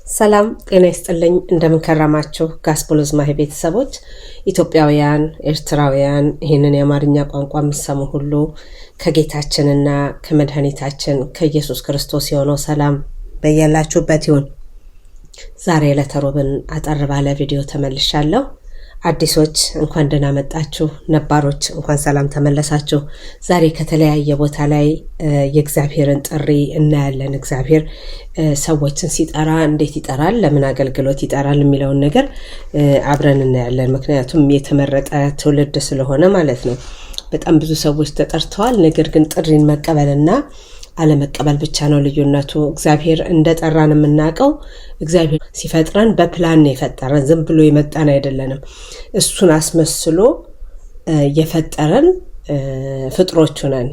ሰላም ጤና ይስጥልኝ እንደምን ከረማችሁ ጋስፖሎዝ ማህ ቤተሰቦች ኢትዮጵያውያን ኤርትራውያን ይሄንን የአማርኛ ቋንቋ የሚሰሙ ሁሉ ከጌታችንና ከመድኃኒታችን ከኢየሱስ ክርስቶስ የሆነው ሰላም በእያላችሁበት ይሁን። ዛሬ ለተሮብን አጠር ባለ ቪዲዮ ተመልሻለሁ። አዲሶች እንኳን ደህና መጣችሁ፣ ነባሮች እንኳን ሰላም ተመለሳችሁ። ዛሬ ከተለያየ ቦታ ላይ የእግዚአብሔርን ጥሪ እናያለን። እግዚአብሔር ሰዎችን ሲጠራ እንዴት ይጠራል፣ ለምን አገልግሎት ይጠራል የሚለውን ነገር አብረን እናያለን። ምክንያቱም የተመረጠ ትውልድ ስለሆነ ማለት ነው። በጣም ብዙ ሰዎች ተጠርተዋል። ነገር ግን ጥሪን መቀበልና አለመቀበል ብቻ ነው ልዩነቱ። እግዚአብሔር እንደጠራን የምናውቀው እግዚአብሔር ሲፈጥረን በፕላን ነው የፈጠረን፣ ዝም ብሎ የመጣን አይደለንም። እሱን አስመስሎ የፈጠረን ፍጥሮቹ ነን።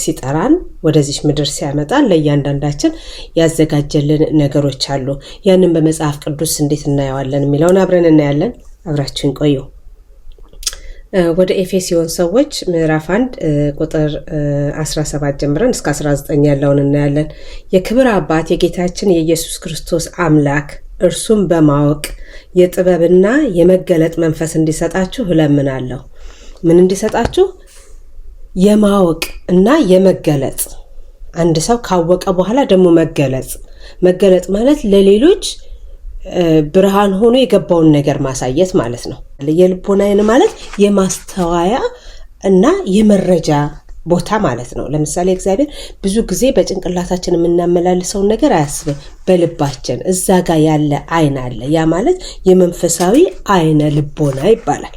ሲጠራን ወደዚህ ምድር ሲያመጣን ለእያንዳንዳችን ያዘጋጀልን ነገሮች አሉ። ያንን በመጽሐፍ ቅዱስ እንዴት እናየዋለን የሚለውን አብረን እናያለን። አብራችሁን ቆዩ። ወደ ኤፌሶን ሰዎች ምዕራፍ 1 ቁጥር 17 ጀምረን እስከ 19 ያለውን እናያለን። የክብር አባት የጌታችን የኢየሱስ ክርስቶስ አምላክ እርሱም በማወቅ የጥበብና የመገለጥ መንፈስ እንዲሰጣችሁ እለምናለሁ። ምን እንዲሰጣችሁ? የማወቅ እና የመገለጥ። አንድ ሰው ካወቀ በኋላ ደግሞ መገለጥ ማለት ለሌሎች ብርሃን ሆኖ የገባውን ነገር ማሳየት ማለት ነው። የልቦና ዓይን ማለት የማስተዋያ እና የመረጃ ቦታ ማለት ነው። ለምሳሌ እግዚአብሔር ብዙ ጊዜ በጭንቅላታችን የምናመላልሰው ነገር አያስብም፣ በልባችን እዛ ጋር ያለ ዓይን አለ። ያ ማለት የመንፈሳዊ ዓይነ ልቦና ይባላል።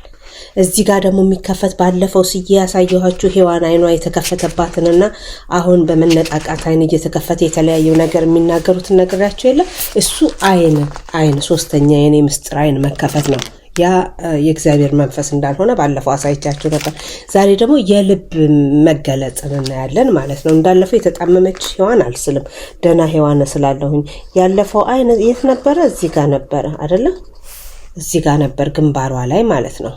እዚህ ጋር ደግሞ የሚከፈት ባለፈው ያሳየኋችሁ ሔዋን ዓይኗ የተከፈተባትንና አሁን በመነቃቃት ዓይን እየተከፈተ የተለያየው ነገር የሚናገሩትን ነገራቸው የለ። እሱ ዓይን ሶስተኛ የኔ ምስጢር ዓይን መከፈት ነው። ያ የእግዚአብሔር መንፈስ እንዳልሆነ ባለፈው አሳይቻችሁ ነበር። ዛሬ ደግሞ የልብ መገለጥን እናያለን ማለት ነው። እንዳለፈው የተጣመመች ሔዋን አልስልም፣ ደህና ሔዋን ስላለሁኝ። ያለፈው ዓይን የት ነበረ? እዚህ ጋር ነበረ አይደለ? እዚህ ጋር ነበር ግንባሯ ላይ ማለት ነው።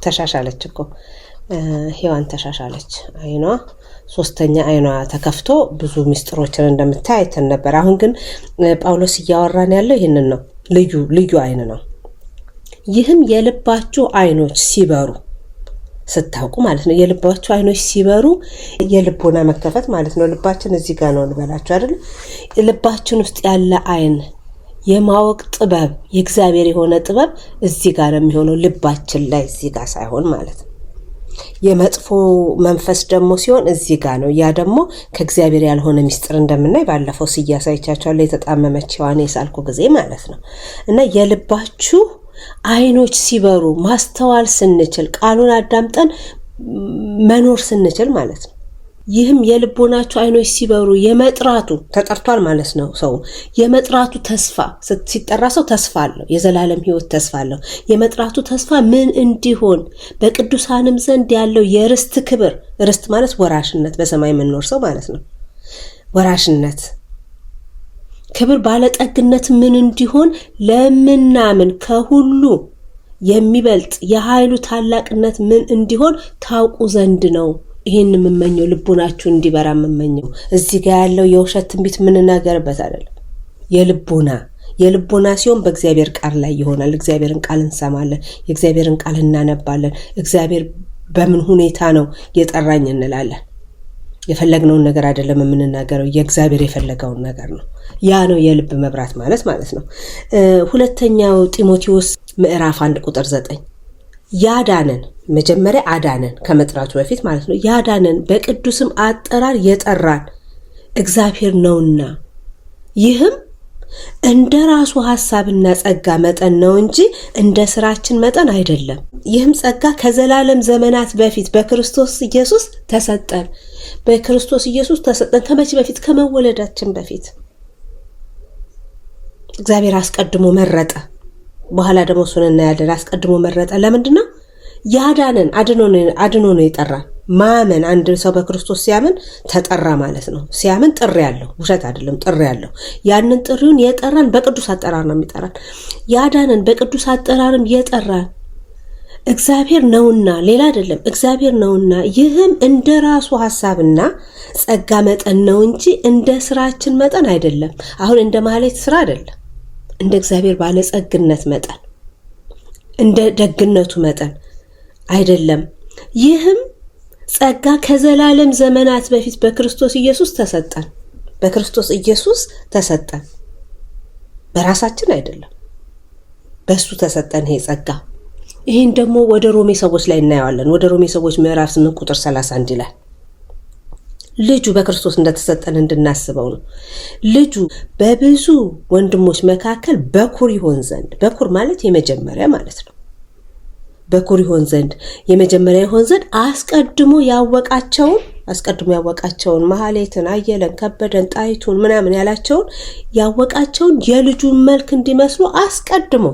ተሻሻለች እኮ ሔዋን ተሻሻለች። ዓይኗ ሶስተኛ ዓይኗ ተከፍቶ ብዙ ምስጢሮችን እንደምታይ አይተን ነበር። አሁን ግን ጳውሎስ እያወራን ያለው ይህንን ነው። ልዩ ዓይን ነው። ይህም የልባችሁ ዓይኖች ሲበሩ ስታውቁ ማለት ነው። የልባችሁ ዓይኖች ሲበሩ የልቦና መከፈት ማለት ነው። ልባችን እዚህ ጋር ነው እንበላችሁ አይደል? ልባችን ውስጥ ያለ ዓይን የማወቅ ጥበብ የእግዚአብሔር የሆነ ጥበብ እዚህ ጋር ነው የሚሆነው፣ ልባችን ላይ እዚህ ጋር ሳይሆን ማለት ነው። የመጥፎ መንፈስ ደግሞ ሲሆን እዚህ ጋር ነው። ያ ደግሞ ከእግዚአብሔር ያልሆነ ምስጢር እንደምናይ ባለፈው ሲያሳይቻችኋለሁ። የተጣመመች ሔዋን የሳልኩ ጊዜ ማለት ነው። እና የልባችሁ ዓይኖች ሲበሩ ማስተዋል ስንችል፣ ቃሉን አዳምጠን መኖር ስንችል ማለት ነው። ይህም የልቦናችሁ ዓይኖች ሲበሩ የመጥራቱ ተጠርቷል ማለት ነው። ሰው የመጥራቱ ተስፋ ሲጠራ ሰው ተስፋ አለው፣ የዘላለም ሕይወት ተስፋ አለው። የመጥራቱ ተስፋ ምን እንዲሆን በቅዱሳንም ዘንድ ያለው የርስት ክብር፣ ርስት ማለት ወራሽነት፣ በሰማይ የምንኖር ሰው ማለት ነው። ወራሽነት ክብር፣ ባለጠግነት ምን እንዲሆን ለምናምን ከሁሉ የሚበልጥ የኃይሉ ታላቅነት ምን እንዲሆን ታውቁ ዘንድ ነው። ይሄን የምመኘው ልቦናችሁ እንዲበራ የምመኘው። እዚህ ጋር ያለው የውሸት ትንቢት የምንናገርበት አይደለም። የልቦና ሲሆን በእግዚአብሔር ቃል ላይ ይሆናል። እግዚአብሔርን ቃል እንሰማለን፣ የእግዚአብሔርን ቃል እናነባለን። እግዚአብሔር በምን ሁኔታ ነው የጠራኝ እንላለን። የፈለግነውን ነገር አይደለም የምንናገረው፣ የእግዚአብሔር የፈለገውን ነገር ነው። ያ ነው የልብ መብራት ማለት ነው። ሁለተኛው ጢሞቴዎስ ምዕራፍ 1 ቁጥር 9 ያዳነን፣ መጀመሪያ አዳነን ከመጥራቱ በፊት ማለት ነው። ያዳነን በቅዱስም አጠራር የጠራን እግዚአብሔር ነውና ይህም እንደ ራሱ ሐሳብና ጸጋ መጠን ነው እንጂ እንደ ስራችን መጠን አይደለም። ይህም ጸጋ ከዘላለም ዘመናት በፊት በክርስቶስ ኢየሱስ ተሰጠን። በክርስቶስ ኢየሱስ ተሰጠን። ከመቼ በፊት? ከመወለዳችን በፊት እግዚአብሔር አስቀድሞ መረጠ። በኋላ ደግሞ እሱን እናያለን። አስቀድሞ መረጠ። ለምንድን ነው? ያዳነን፣ አድኖ ነው የጠራን። ማመን፣ አንድ ሰው በክርስቶስ ሲያምን ተጠራ ማለት ነው። ሲያምን ጥሪ ያለው፣ ውሸት አይደለም፣ ጥሪ ያለው። ያንን ጥሪውን የጠራን በቅዱስ አጠራር ነው የሚጠራን። ያዳነን በቅዱስ አጠራርም የጠራን እግዚአብሔር ነውና ሌላ አይደለም እግዚአብሔር ነውና ይህም እንደራሱ ሐሳብና ጸጋ መጠን ነው እንጂ እንደ ስራችን መጠን አይደለም አሁን እንደ ማህሌት ስራ አይደለም እንደ እግዚአብሔር ባለጸግነት መጠን እንደ ደግነቱ መጠን አይደለም ይህም ጸጋ ከዘላለም ዘመናት በፊት በክርስቶስ ኢየሱስ ተሰጠን በራሳችን አይደለም በሱ ተሰጠን ይሄ ጸጋ ይሄን ደግሞ ወደ ሮሜ ሰዎች ላይ እናያለን ወደ ሮሜ ሰዎች ምዕራፍ 8 ቁጥር 31 ይላል ልጁ በክርስቶስ እንደተሰጠን እንድናስበው ነው ልጁ በብዙ ወንድሞች መካከል በኩር ይሆን ዘንድ በኩር ማለት የመጀመሪያ ማለት ነው በኩር ይሆን ዘንድ የመጀመሪያ ይሆን ዘንድ አስቀድሞ ያወቃቸውን ማህሌትን አየለን ከበደን ጣይቱን ምናምን ያወቃቸውን የልጁን መልክ እንዲመስሉ አስቀድሞ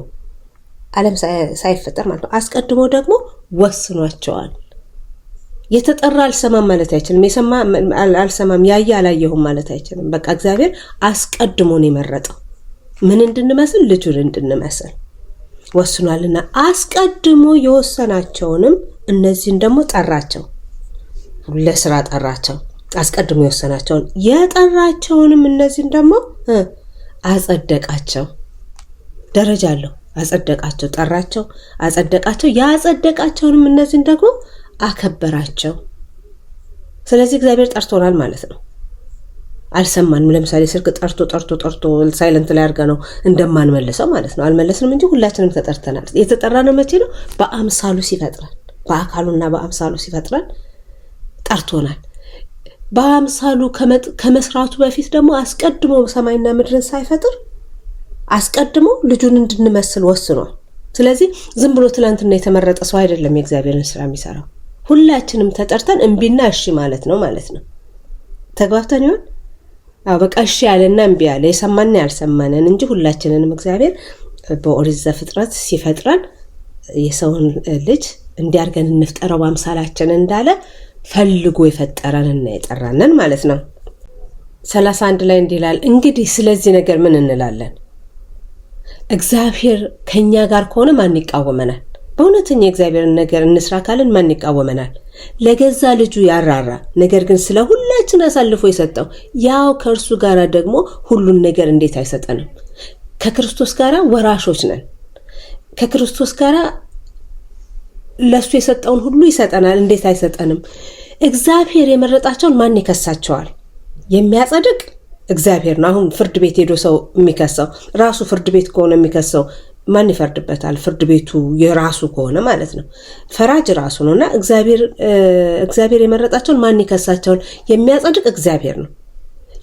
ዓለም ሳይፈጠር ማለት ነው አስቀድሞ ደግሞ ወስኗቸዋል የተጠራ አልሰማም ማለት አይችልም የሰማ አልሰማም ያየ አላየሁም ማለት አይችልም በቃ እግዚአብሔር አስቀድሞ ነው የመረጠው ምን እንድንመስል ልጁን እንድንመስል ወስኗልና አስቀድሞ የወሰናቸውንም እነዚህን ደግሞ ጠራቸው ለሥራ ጠራቸው አስቀድሞ የወሰናቸውን የጠራቸውንም እነዚህን ደግሞ አጸደቃቸው ደረጃ አለው አጸደቃቸው ጠራቸው አጸደቃቸው ያጸደቃቸውንም እነዚህን ደግሞ አከበራቸው ስለዚህ እግዚአብሔር ጠርቶናል ማለት ነው አልሰማንም ለምሳሌ ስልክ ጠርቶ ሳይለንት ላይ አድርጋ ነው እንደማንመልሰው ማለት ነው አልመለስንም እንጂ ሁላችንም ተጠርተናል የተጠራነው መቼ ነው በአምሳሉ ሲፈጥረን በአካሉና በአምሳሉ ሲፈጥረን ጠርቶናል በአምሳሉ ከመስራቱ በፊት ደግሞ አስቀድሞ ሰማይና ምድርን ሳይፈጥር አስቀድሞ ልጁን እንድንመስል ወስኗል ስለዚህ ዝም ብሎ ትላንትና የተመረጠ ሰው አይደለም የእግዚአብሔርን ስራ የሚሰራው ሁላችንም ተጠርተን እንቢና እሺ ማለት ነው ተግባብተን ይሆን በቃ እሺ ያለና እንቢ ያለ የሰማና ያልሰማነን እንጂ ሁላችንንም እግዚአብሔር በኦሪት ዘፍጥረት ሲፈጥረን የሰውን ልጅ እንዲያርገን እንፍጠረው በአምሳላችን እንዳለ ፈልጎ የፈጠረንና የጠራነን ማለት ነው 31 ላይ እንዲላል እንግዲህ ስለዚህ ነገር ምን እንላለን እግዚአብሔር ከኛ ጋር ከሆነ ማን ይቃወመናል በእውነተኛ እግዚአብሔርን ነገር እንስራ ካለን ማን ይቃወመናል ለገዛ ልጁ ያራራ ነገር ግን ስለ ሁላችን አሳልፎ የሰጠው ያው ከእርሱ ጋር ደግሞ ሁሉን ነገር እንዴት አይሰጠንም ከክርስቶስ ጋር ወራሾች ነን ከክርስቶስ ጋር ለሱ የሰጠውን ሁሉ ይሰጠናል እንዴት አይሰጠንም እግዚአብሔር የመረጣቸውን ማን ይከሳቸዋል የሚያጸድቅ እግዚአብሔር ነው አሁን ፍርድ ቤት ሄዶ ሰው የሚከሰው ራሱ ፍርድ ቤት ከሆነ የሚከሰው ማን ይፈርድበታል ፍርድ ቤቱ የራሱ ከሆነ ማለት ነው ፈራጅ ራሱ ነውና እግዚአብሔር የመረጣቸውን ማን ይከሳቸዋል የሚያጸድቅ እግዚአብሔር ነው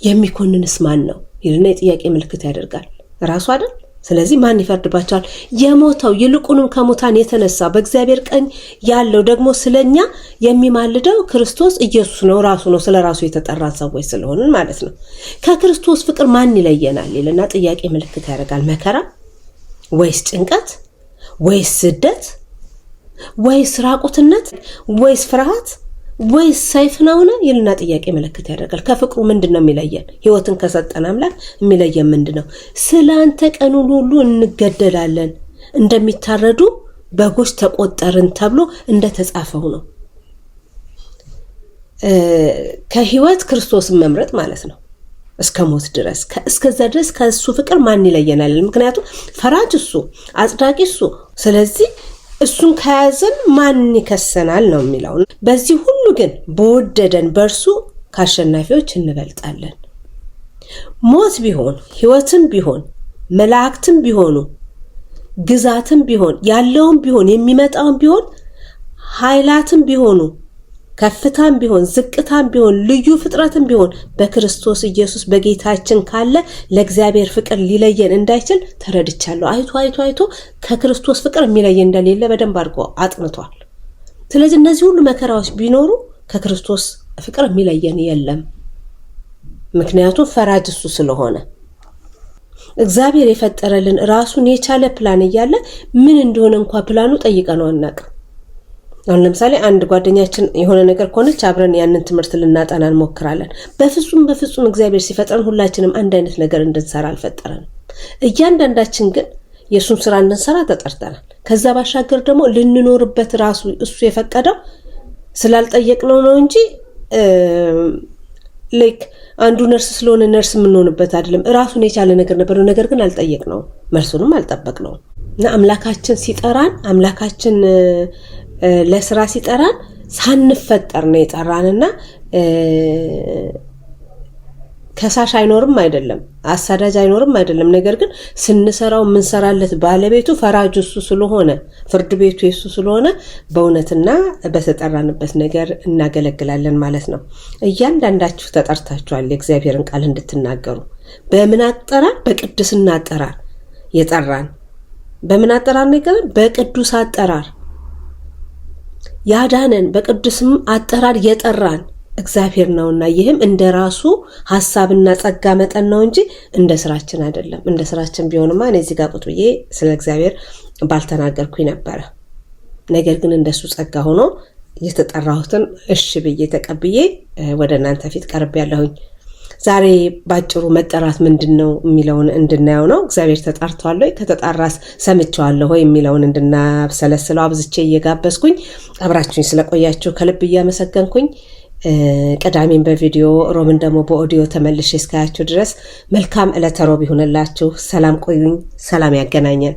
የሚኮንንስ ማን ነው ይልና የጥያቄ ምልክት ያደርጋል ራሱ አይደል ስለዚህ ማን ይፈርድባቸዋል የሞተው ይልቁንም ከሙታን የተነሳ በእግዚአብሔር ቀኝ ያለው ደግሞ ስለኛ የሚማልደው ክርስቶስ ኢየሱስ ነው ራሱ ነው ስለራሱ የተጠራን ሰዎች ስለሆነን ማለት ነው ከክርስቶስ ፍቅር ማን ይለየናል ይልና ጥያቄ ምልክት ያደርጋል መከራ ወይስ ጭንቀት ወይስ ስደት ወይስ ራቁትነት ወይስ ፍርሃት ወይስ ሰይፍ ነውና ይልና ጥያቄ ምልክት ያደርጋል ከፍቅሩ ምንድነው የሚለየን ሕይወትን ከሰጠን አምላክ የሚለየን ምንድነው ስላንተ ቀኑን ሁሉ እንገደላለን እንደሚታረዱ በጎች ተቆጠርን ተብሎ እንደተጻፈው ነው ከሕይወት ክርስቶስን መምረጥ ማለት ነው እስከ ሞት ድረስ እስከዛ ድረስ ከሱ ፍቅር ማን ይለየናል ምክንያቱም ፈራጅ እሱ አጽዳቂ እሱ ስለዚህ እሱን ከያዘን ማን ይከሰናል ነው የሚለው በዚህ ሁሉ ግን በወደደን በርሱ ካሸናፊዎች እንበልጣለን ሞት ቢሆን ሕይወትም ቢሆን መላእክትም ቢሆኑ ግዛትም ቢሆን ያለውም ቢሆን የሚመጣውም ቢሆን ኃይላትም ቢሆኑ ከፍታም ቢሆን ዝቅታም ቢሆን ልዩ ፍጥረትም ቢሆን በክርስቶስ ኢየሱስ በጌታችን ካለ ለእግዚአብሔር ፍቅር ሊለየን እንዳይችል ተረድቻለሁ አይቶ ከክርስቶስ ፍቅር የሚለየን እንደሌለ በደንብ አድርጎ አጥንቷል ስለዚህ እነዚህ ሁሉ መከራዎች ቢኖሩ ከክርስቶስ ፍቅር የሚለየን የለም ምክንያቱም ፈራጅ እሱ ስለሆነ እግዚአብሔር የፈጠረልን ራሱን የቻለ ፕላን እያለ ምን እንደሆነ እንኳን ፕላኑ ጠይቀነው አናውቅም አሁን ለምሳሌ አንድ ጓደኛችን የሆነ ነገር ኮነች አብረን ያንን ትምህርት ልናጠና እንሞክራለን በፍጹም እግዚአብሔር ሲፈጥረን ሁላችንም አንድ አይነት ነገር እንድንሰራ አልፈጠረንም እያንዳንዳችን ግን የሱን ስራ እንድንሰራ ተጠርተናል። ከዛ ባሻገር ደግሞ ልንኖርበት ራሱ እሱ የፈቀደው ስላልጠየቅነው ነው እንጂ ላይክ አንዱ ነርስ ስለሆነ ነርስ የምንሆንበት አይደለም። ራሱን የቻለ ነገር ነበር። ነገር ግን አልጠየቅነው፣ መልሱንም አልጠበቅነው እና አምላካችን ሲጠራን አምላካችን ለስራ ሲጠራን ሳንፈጠር ነው የጠራንና ከሳሽ አይኖርም አይደለም፣ አሳዳጅ አይኖርም አይደለም። ነገር ግን ስንሰራው ምንሰራለት ባለቤቱ ፈራጁ እሱ ስለሆነ ፍርድ ቤቱ እሱ ስለሆነ በእውነትና በተጠራንበት ነገር እናገለግላለን ማለት ነው። እያንዳንዳችሁ ተጠርታችኋል የእግዚአብሔርን ቃል እንድትናገሩ። በምን አጠራር? በቅድስና አጠራር የጠራን። በምን አጠራር ነው የጠራን? በቅዱስ አጠራር ያዳነን፣ በቅዱስም አጠራር የጠራን እግዚአብሔር ነውና ይህም እንደራሱ ሐሳብና ጸጋ መጠን ነው እንጂ እንደ ስራችን አይደለም። እንደ ስራችን ቢሆንማ እኔ እዚህ ጋር ቁጭ ብዬ ስለ እግዚአብሔር ባልተናገርኩኝ ነበረ። ነገር ግን እንደሱ ጸጋ ሆኖ የተጠራሁትን እሺ ብዬ ተቀብዬ ወደ እናንተ ፊት ቀርቤያለሁኝ። ዛሬ ባጭሩ መጠራት ምንድነው የሚለውን እንድናየው ነው። እግዚአብሔር ተጣርቷል ወይ ከተጣራስ ሰምቻለሁ ወይ የሚለውን እንድናብሰለስለው አብዝቼ እየጋበዝኩኝ አብራችሁኝ ስለቆያችሁ ከልብ እያመሰገንኩኝ ቀዳሚን በቪዲዮ ሮምን ደግሞ በኦዲዮ ተመልሼ እስካያችሁ ድረስ መልካም ዕለተ ሮብ ይሁንላችሁ። ሰላም ቆዩኝ። ሰላም ያገናኘን።